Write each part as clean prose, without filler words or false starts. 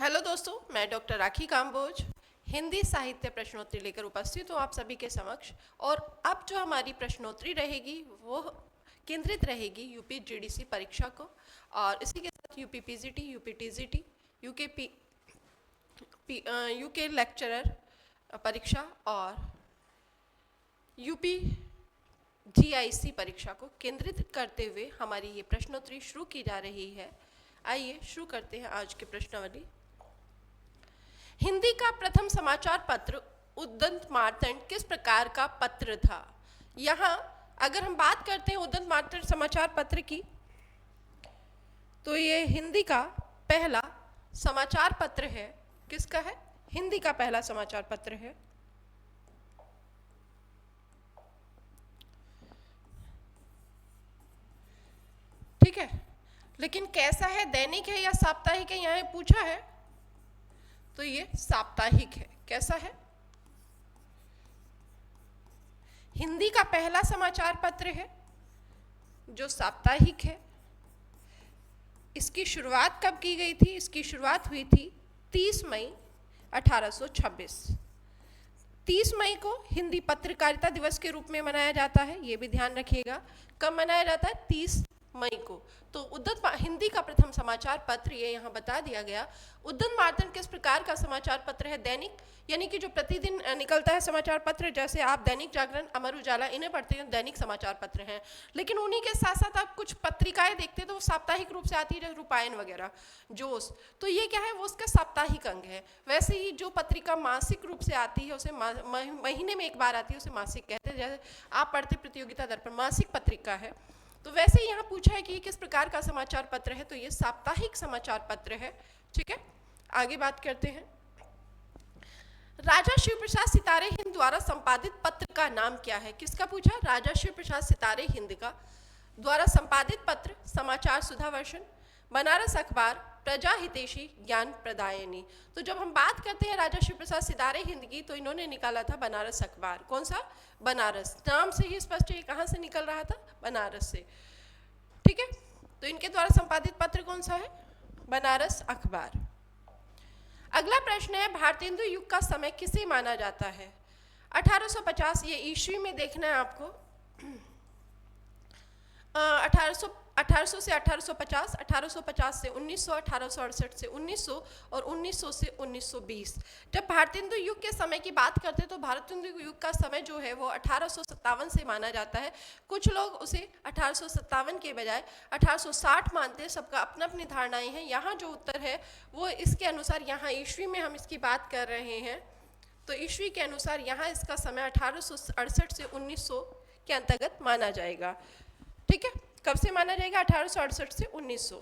Hello दोस्तों, मैं doctor राखी काम्बोज हिंदी साहित्य प्रश्नोत्तरी लेकर उपस्थित हूँ आप सभी के समक्ष। और अब जो हमारी प्रश्नोत्तरी रहेगी वो केंद्रित रहेगी यूपी जीडीसी परीक्षा को, और इसी के साथ UP PGT, UP TGT, UK lecturer परीक्षा और यूपी जीआईसी परीक्षा को केंद्रित करते हुए हमारी ये प्रश्नोत्तरी शुरू की जा रही है। आइए शुरू करते हैं आज की प्रश्नावली। हिंदी का प्रथम समाचार पत्र उद्दंत मार्तंड किस प्रकार का पत्र था? यहाँ अगर हम बात करते हैं उद्दंत मार्तंड समाचार पत्र की, तो ये हिंदी का पहला समाचार पत्र है। किसका है? हिंदी का पहला समाचार पत्र है। ठीक है, लेकिन कैसा है, दैनिक है या साप्ताहिक है, यहाँ पूछा है, तो ये साप्ताहिक है। कैसा है? हिंदी का पहला समाचार पत्र है जो साप्ताहिक है। इसकी शुरुआत कब की गई थी? इसकी शुरुआत हुई थी 30 मई 1826। 30 मई को हिंदी पत्रकारिता दिवस के रूप में मनाया जाता है, ये भी ध्यान रखिएगा। कब मनाया जाता है? 30 मई को। तो उद्दंत हिंदी का प्रथम समाचार पत्र ये यहाँ बता दिया गया। उद्दंत मार्तंड किस प्रकार का समाचार पत्र है? दैनिक, यानी कि जो प्रतिदिन निकलता है समाचार पत्र, जैसे आप दैनिक जागरण, अमर उजाला, इन्हें पढ़ते हैं, दैनिक समाचार पत्र हैं। लेकिन उन्हीं के साथ साथ आप कुछ पत्रिकाएं देखते हैं तो वो साप्ताहिक रूप से आती है, जैसे रूपायन वगैरह, जोश, तो ये क्या है? वो उसका साप्ताहिक अंग है। वैसे ही जो पत्रिका मासिक रूप से आती है उसे महीने में एक बार आती है, उसे मासिक कहते हैं। जैसे आप पढ़ते प्रतियोगिता दर्पण, मासिक पत्रिका है। तो वैसे ही यहाँ पूछा है कि किस प्रकार का समाचार पत्र है, तो ये साप्ताहिक समाचार पत्र है। ठीक है, आगे बात करते हैं। राजा शिव प्रसाद सितारे हिंद द्वारा संपादित पत्र का नाम क्या है? किसका पूछा? राजा शिव प्रसाद सितारे हिंद का द्वारा संपादित पत्र समाचार सुधावर्षन, बनारस अखबार, प्रजा हितैषी, ज्ञान प्रदायनी। तो जब हम बात करते हैं राजा शिव प्रसाद सितारे हिंद की, तो इन्होंने निकाला था बनारस अखबार। कौन सा? बनारस। नाम से ही स्पष्ट है कहाँ से निकल रहा था, बनारस से। ठीक है, तो इनके द्वारा संपादित पत्र कौन सा है? बनारस अखबार। अगला प्रश्न है, भारतेंदु युग का समय किसे माना जाता है? 1850, ये ईस्वी में देखना है आपको। 1800 से 1850, 1850 से 1900, 1868 से 1900 और 1900 से 1920। जब भारतेंदु युग के समय की बात करते हैं तो भारतेंदु युग का समय जो है वो 1857 से माना जाता है। कुछ लोग उसे 1857 के बजाय 1860 मानते हैं। सबका अपना अपनी धारणाएं हैं। यहाँ जो उत्तर है वो इसके अनुसार, यहाँ ईस्वी में हम इसकी बात कर रहे हैं, तो ईस्वी के अनुसार यहाँ इसका समय 1868 से 1900 के अंतर्गत माना जाएगा। ठीक है, कब से माना जाएगा? 1868 से 1900।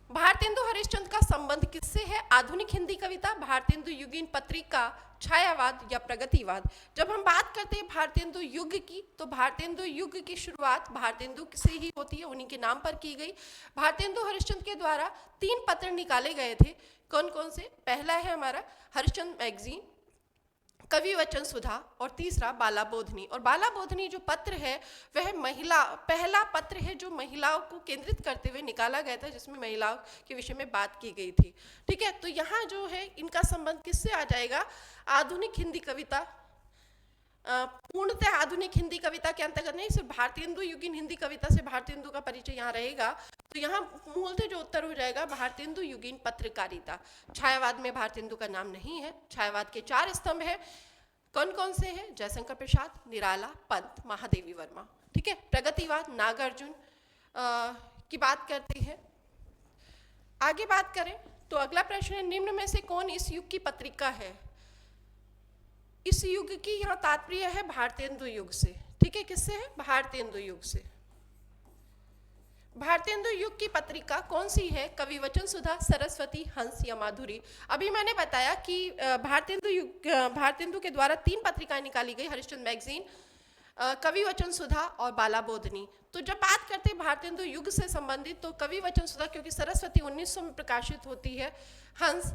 भारतेंदु हरिश्चंद्र का संबंध किससे है? आधुनिक हिंदी कविता, भारतेंदु युगीन पत्रिका, छायावाद या प्रगतिवाद। जब हम बात करते हैं भारतेंदु युग की, तो भारतेंदु युग की शुरुआत भारतेंदु से ही होती है, उन्हीं के नाम पर की गई। भारतेंदु हरिश्चंद्र के द्वारा 3 पत्र निकाले गए थे। कौन कौन से? पहला है हमारा हरिश्चंद्र मैगजीन, कवि वचन सुधा, और तीसरा बाला बोधनी। और बाला बोधनी जो पत्र है वह पहला पत्र है जो महिलाओं को केंद्रित करते हुए निकाला गया था, जिसमें महिलाओं के विषय में बात की गई थी। ठीक है, तो यहाँ जो है इनका संबंध किससे आ जाएगा? आधुनिक हिंदी कविता, पूर्णतः आधुनिक हिंदी कविता के अंतर्गत नहीं, सिर्फ भारतेंदु युगीन हिंदी कविता से भारतेंदु का परिचय यहाँ रहेगा। तो यहाँ मूलतः जो उत्तर हो जाएगा भारतेंदु युगीन पत्रकारिता। छायावाद में भारतेंदु का नाम नहीं है। छायावाद के 4 स्तंभ है। कौन कौन से हैं? जयशंकर प्रसाद, निराला, पंत, महादेवी वर्मा। ठीक है, प्रगतिवाद नागार्जुन की बात करते हैं। आगे बात करें तो अगला प्रश्न है, निम्न में से कौन इस युग की पत्रिका है? इस युग की यहाँ तात्पर्य है भारतेंदु युग से। ठीक है, किससे है? भारतेंदु युग से। भारतेंदु युग की पत्रिका कौन सी है? कवि वचन सुधा, सरस्वती, हंस या माधुरी। अभी मैंने बताया कि भारतेंदु के द्वारा 3 पत्रिकाएं निकाली गई, हरिश्चंद्र मैगजीन, कवि वचन सुधा और बाला बोधनी। तो जब बात करते हैं भारतेंदु युग से संबंधित, तो कवि वचन सुधा क्योंकि सरस्वती 1900 में प्रकाशित होती है, हंस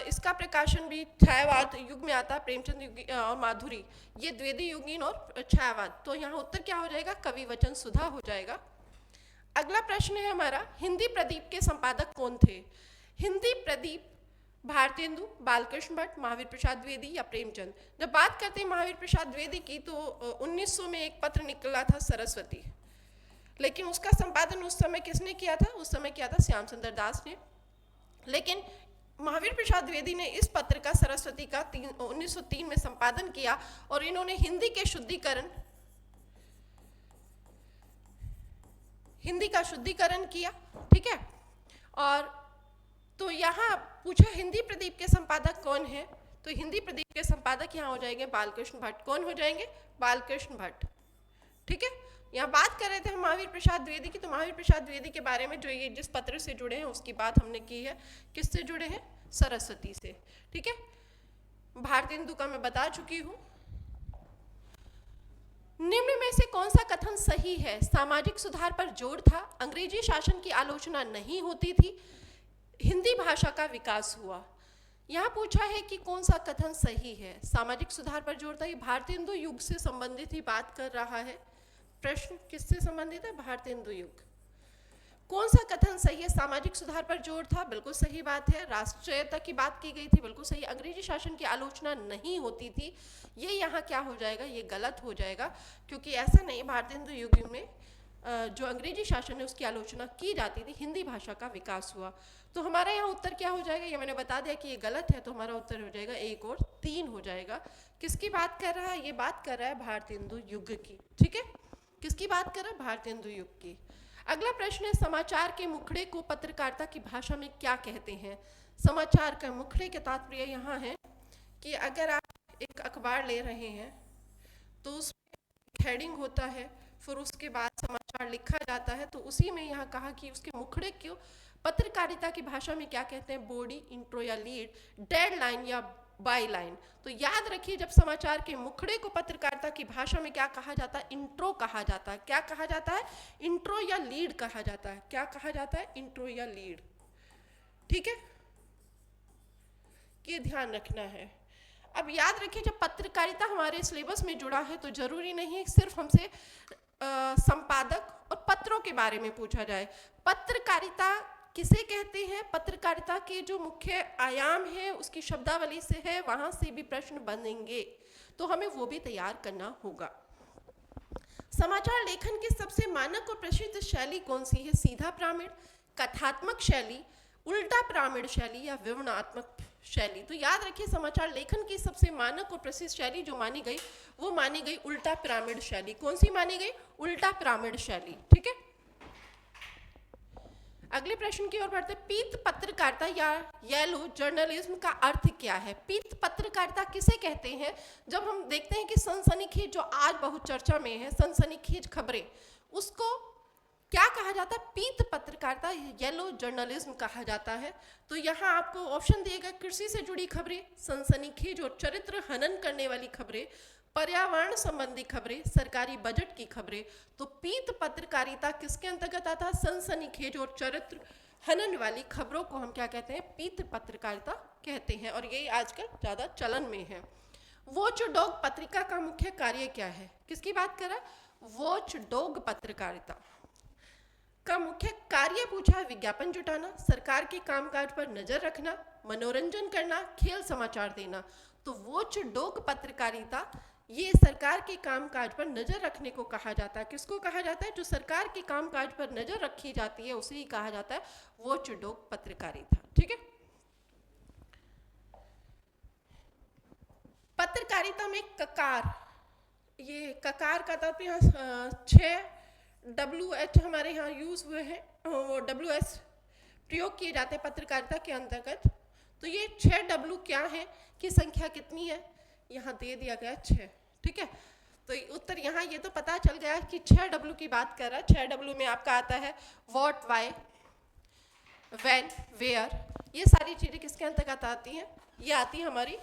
इसका प्रकाशन भी छायावाद युग में आता है, प्रेमचंद युग, और माधुरी ये द्विवेदी युगीन और छायावाद। तो यहाँ उत्तर क्या हो जाएगा? कवि वचन सुधा हो जाएगा। अगला प्रश्न है हमारा, हिंदी प्रदीप के संपादक कौन थे? हिंदी प्रदीप, भारतेंदु, बालकृष्ण भट्ट, महावीर प्रसाद द्विवेदी या प्रेमचंद। जब बात करते हैं महावीर प्रसाद द्विवेदी की तो 1900 में एक पत्र निकला था सरस्वती, लेकिन उसका संपादन उस समय किसने किया था? उस समय किया था श्याम सुंदर दास ने। लेकिन महावीर प्रसाद द्विवेदी ने इस पत्र का सरस्वती का 1903 में संपादन किया और इन्होंने हिंदी का शुद्धिकरण किया, ठीक है। और तो यहाँ पूछा हिंदी प्रदीप के संपादक कौन है, तो हिंदी प्रदीप के संपादक यहाँ हो जाएंगे बालकृष्ण भट्ट। कौन हो जाएंगे? बालकृष्ण भट्ट, ठीक है। यहाँ बात कर रहे थे हम महावीर प्रसाद द्विवेदी की, तो महावीर प्रसाद द्विवेदी के बारे में जो ये जिस पत्र से जुड़े हैं उसकी बात हमने की है। किससे जुड़े हैं? सरस्वती से, ठीक है। भारतेंदु का मैं बता चुकी हूँ। निम्न में से कौन सा कथन सही है? सामाजिक सुधार पर जोर था, अंग्रेजी शासन की आलोचना नहीं होती थी, हिंदी भाषा का विकास हुआ। यहाँ पूछा है कि कौन सा कथन सही है। सामाजिक सुधार पर जोर था, ये भारतेंदु युग से संबंधित ही बात कर रहा है। प्रश्न किससे संबंधित है? भारतेंदु युग। कौन सा कथन सही है? सामाजिक सुधार पर जोर था, बिल्कुल सही बात है। राष्ट्रीयता की बात की गई थी, बिल्कुल सही। अंग्रेजी शासन की आलोचना नहीं होती थी, ये यहाँ क्या हो जाएगा? ये गलत हो जाएगा, क्योंकि ऐसा नहीं, भारतेंदु युग में जो अंग्रेजी शासन है उसकी आलोचना की जाती थी, हिंदी भाषा का विकास हुआ। तो हमारा यहाँ उत्तर क्या हो जाएगा? ये मैंने बता दिया कि ये गलत है, तो हमारा उत्तर हो जाएगा 1 और 3 हो जाएगा। किसकी बात कर रहा है? ये बात कर रहा है भारतेंदु युग की, ठीक है। किसकी बात कर रहा है? भारतेंदु युग की। अगला प्रश्न है, समाचार के मुखड़े को पत्रकारिता की भाषा में क्या कहते हैं? समाचार का मुखड़े के तात्पर्य यहाँ है कि अगर आप एक अखबार ले रहे हैं तो उसमें हेडिंग होता है, फिर उसके बाद समाचार लिखा जाता है, तो उसी में यहाँ कहा कि उसके मुखड़े को पत्रकारिता की भाषा में क्या कहते हैं? बॉडी, इंट्रो या लीड, डेडलाइन या बाई लाइन। तो याद रखिए, जब समाचार के मुखड़े को पत्रकारिता की भाषा में क्या कहा जाता है? इंट्रो कहा जाता है। क्या कहा जाता है? इंट्रो या लीड कहा जाता है। क्या कहा जाता है? इंट्रो या लीड, ठीक है, ये ध्यान रखना है। अब याद रखिए, जब पत्रकारिता हमारे सिलेबस में जुड़ा है तो जरूरी नहीं है सिर्फ हमसे संपादक और पत्रों के बारे में पूछा जाए। पत्रकारिता किसे कहते हैं? पत्रकारिता के जो मुख्य आयाम है उसकी शब्दावली से है, वहां से भी प्रश्न बनेंगे, तो हमें वो भी तैयार करना होगा। समाचार लेखन की सबसे मानक और प्रसिद्ध शैली कौन सी है? सीधा प्रमाण, कथात्मक शैली, उल्टा प्रमाण शैली या विवरणात्मक शैली। तो याद रखिए, समाचार लेखन की सबसे मानक और प्रसिद्ध शैली जो मानी गई वो मानी गई उल्टा प्रमाण शैली। कौन सी मानी गई? उल्टा प्रमाण शैली, ठीक है। अगले प्रश्न की ओर बढ़ते, पीत पत्रकारिता या येलो जर्नलिज्म का अर्थ क्या है? पीत पत्रकारिता किसे कहते हैं? जब हम देखते हैं कि सनसनीखेज, जो आज बहुत चर्चा में है, सनसनीखेज खबरें, उसको क्या कहा जाता है? पीत पत्रकारिता, येलो जर्नलिज्म कहा जाता है। तो यहाँ आपको ऑप्शन दिएगा, कृषि से जुड़ी खबरें, सनसनीखेज और चरित्र हनन करने वाली खबरें, पर्यावरण संबंधी खबरें, सरकारी बजट की खबरें। तो पीत पत्रकारिता किसके अंतर्गत आता है? सनसनीखेज और चरित्र हनन वाली खबरों को हम क्या कहते हैं? पीत पत्रकारिता कहते हैं, और यही आजकल ज्यादा चलन में है। वॉच डॉग पत्रिका का मुख्य कार्य क्या है? किसकी बात कर रहा है? वॉच डॉग पत्रकारिता का मुख्य कार्य पूछा है, विज्ञापन जुटाना, सरकार के कामकाज पर नजर रखना, मनोरंजन करना, खेल समाचार देना। तो वॉच डॉग पत्रकारिता ये सरकार के कामकाज पर नजर रखने को कहा जाता है। किसको कहा जाता है? जो सरकार के कामकाज पर नजर रखी जाती है उसे ही कहा जाता है वॉच डॉग पत्रकारिता, ठीक है। पत्रकारिता में ककार, ये ककार का तब यहाँ 6 WH हमारे यहाँ यूज हुए हैं, वो WS प्रयोग किए जाते हैं पत्रकारिता के अंतर्गत। तो ये 6 W क्या है कि संख्या कितनी है? यहाँ दे दिया गया 6, ठीक है। तो उत्तर यहाँ ये तो पता चल गया कि 6 W की बात कर रहा है। 6 W में आपका आता है व्हाट, व्हाई, व्हेन, वेयर, ये सारी चीजें किसके अंतर्गत आती हैं? ये आती है हमारी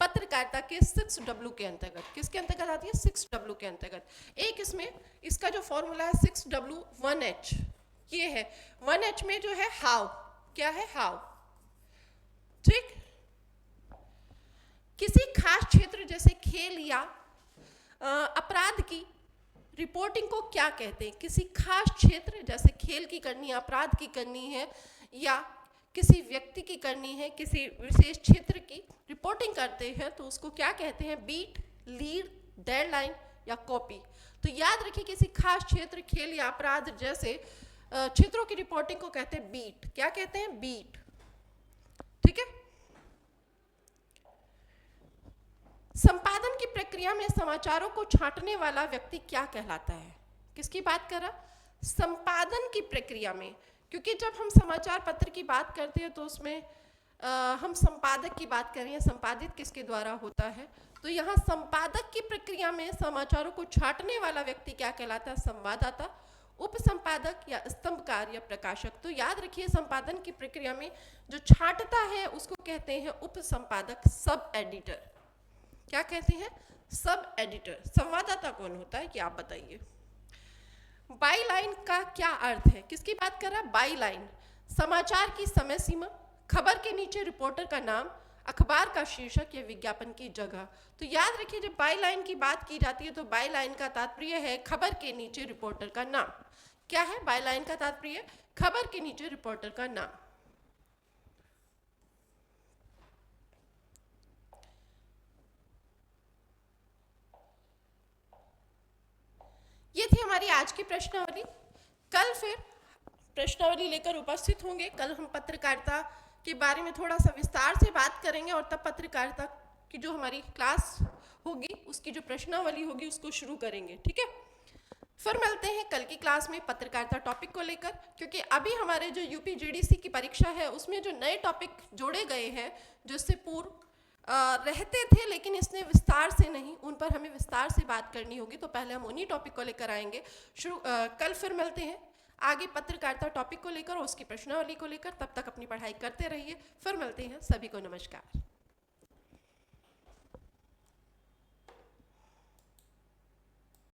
पत्रकारिता के 6 W के अंतर्गत। किसके अंतर्गत आती है? 6 W के अंतर्गत। एक इसमें इसका जो फॉर्मूला है 6 W 1H, ये है 1H में जो है हाउ, क्या है? हाउ, ठीक। किसी खास क्षेत्र जैसे खेल या अपराध की रिपोर्टिंग को क्या कहते हैं? किसी खास क्षेत्र जैसे खेल की करनी है, अपराध की करनी है या किसी व्यक्ति की करनी है, किसी विशेष क्षेत्र की रिपोर्टिंग करते हैं तो उसको क्या कहते हैं? बीट, लीड, डेडलाइन या कॉपी। तो याद रखिए किसी खास क्षेत्र, खेल या अपराध जैसे क्षेत्रों की रिपोर्टिंग को कहते हैं बीट। क्या कहते हैं? बीट। ठीक है। संपादन की प्रक्रिया में समाचारों को छांटने वाला व्यक्ति क्या कहलाता है? किसकी बात कर रहा? संपादन की प्रक्रिया में, क्योंकि जब हम समाचार पत्र की बात करते हैं तो उसमें हम संपादक की बात कर रहे हैं, संपादित किसके द्वारा होता है। तो यहाँ संपादक की प्रक्रिया में समाचारों को छांटने वाला व्यक्ति क्या कहलाता है? संवाददाता, उपसंपादक या स्तंभकार या प्रकाशक। तो याद रखिए संपादन की प्रक्रिया में जो छांटता है उसको कहते हैं उपसंपादक, सब एडिटर। क्या कहते हैं? Sub editor. संवाददाता कौन होता है कि आप बताइए। बाई लाइन का क्या अर्थ है? किसकी बात कर रहा है? बाई लाइन, समाचार की समय सीमा, खबर के नीचे रिपोर्टर का नाम, अखबार का शीर्षक या विज्ञापन की जगह। तो याद रखिए जब बाई लाइन की बात की जाती है तो बाई लाइन का तात्पर्य है खबर के नीचे रिपोर्टर का नाम। क्या है बाई लाइन का तात्पर्य? खबर के नीचे रिपोर्टर का नाम। ये थी हमारी आज की प्रश्नावली। कल फिर प्रश्नावली लेकर उपस्थित होंगे। कल हम पत्रकारिता के बारे में थोड़ा सा विस्तार से बात करेंगे और तब पत्रकारिता की जो हमारी क्लास होगी उसकी जो प्रश्नावली होगी उसको शुरू करेंगे। ठीक है, फिर मिलते हैं कल की क्लास में पत्रकारिता टॉपिक को लेकर, क्योंकि अभी हमारे जो यूपी जीडीसी की परीक्षा है उसमें जो नए टॉपिक जोड़े गए हैं जो इससे पूर्व रहते थे लेकिन इसने विस्तार से नहीं, उन पर हमें विस्तार से बात करनी होगी। तो पहले हम उन्हीं टॉपिक को लेकर आएंगे। कल फिर मिलते हैं आगे पत्रकारिता टॉपिक को लेकर और उसकी प्रश्नावली को लेकर। तब तक अपनी पढ़ाई करते रहिए। फिर मिलते हैं। सभी को नमस्कार।